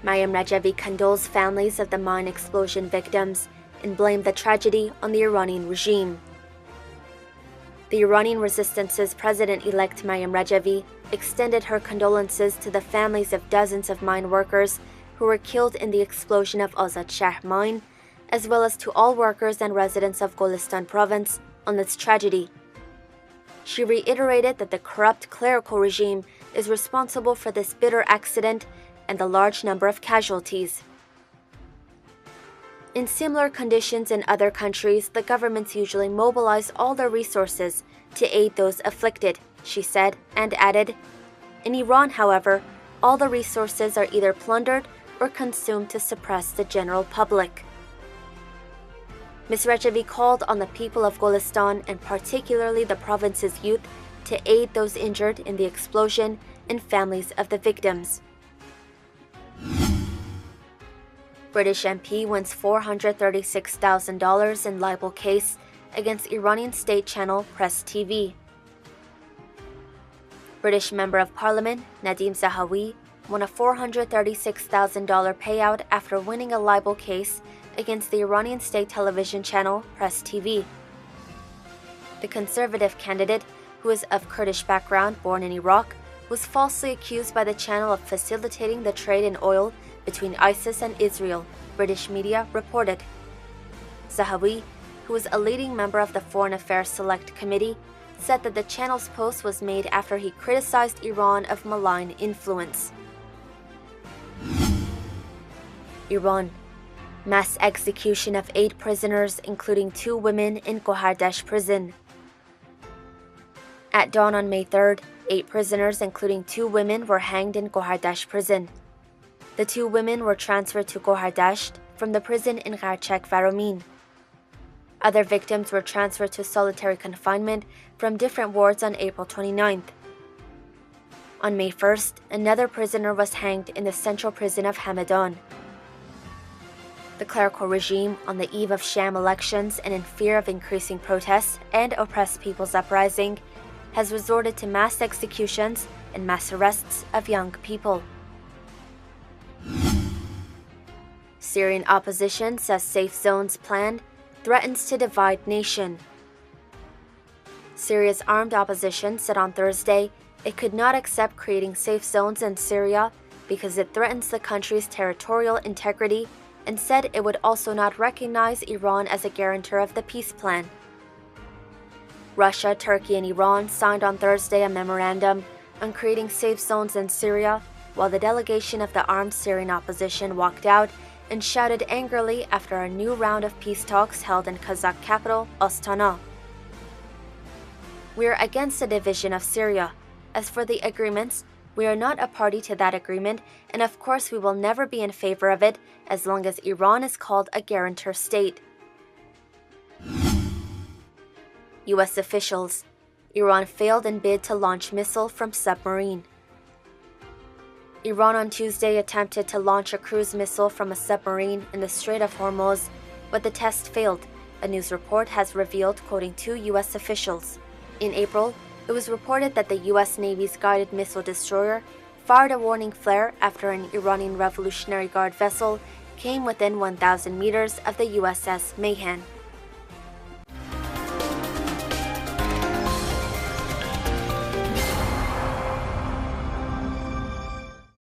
Mayim Rajavi condoles families of the mine explosion victims and blamed the tragedy on the Iranian regime. The Iranian Resistance's president-elect Mayim Rajavi extended her condolences to the families of dozens of mine workers who were killed in the explosion of Azad Shahr mine, as well as to all workers and residents of Golestan province on this tragedy. She reiterated that the corrupt clerical regime is responsible for this bitter accident and the large number of casualties. In similar conditions in other countries, the governments usually mobilize all their resources to aid those afflicted, she said, and added, in Iran, however, all the resources are either plundered or consumed to suppress the general public. Ms. Rajavi called on the people of Golestan and particularly the province's youth to aid those injured in the explosion and families of the victims. British MP wins $436,000 in libel case against Iranian state channel Press TV. British Member of Parliament Nadim Zahawi won a $436,000 payout after winning a libel case against the Iranian state television channel Press TV. The conservative candidate, who is of Kurdish background born in Iraq, was falsely accused by the channel of facilitating the trade in oil between ISIS and Israel, British media reported. Zahawi, who was a leading member of the Foreign Affairs Select Committee, said that the channel's post was made after he criticized Iran of malign influence. Iran. Mass execution of 8 prisoners, including 2 women, in Gohardash prison. At dawn on May 3rd, 8 prisoners, including 2 women, were hanged in Gohardash prison. The 2 women were transferred to Gohardasht from the prison in Garchak Varomin. Other victims were transferred to solitary confinement from different wards on April 29th. On May 1st, another prisoner was hanged in the central prison of Hamadan. The clerical regime, on the eve of sham elections and in fear of increasing protests and oppressed people's uprising, has resorted to mass executions and mass arrests of young people. Syrian opposition says safe zones planned threatens to divide nation. Syria's armed opposition said on Thursday it could not accept creating safe zones in Syria because it threatens the country's territorial integrity, and said it would also not recognize Iran as a guarantor of the peace plan. Russia, Turkey, and Iran signed on Thursday a memorandum on creating safe zones in Syria, while the delegation of the armed Syrian opposition walked out and shouted angrily after a new round of peace talks held in Kazakh capital, Astana. We are against the division of Syria. As for the agreements, we are not a party to that agreement, and of course we will never be in favor of it as long as Iran is called a guarantor state. U.S. officials. Iran failed in bid to launch missile from submarine. Iran on Tuesday attempted to launch a cruise missile from a submarine in the Strait of Hormuz, but the test failed, a news report has revealed, quoting 2 U.S. officials. In April, it was reported that the U.S. Navy's guided missile destroyer fired a warning flare after an Iranian Revolutionary Guard vessel came within 1,000 meters of the USS Mayhan.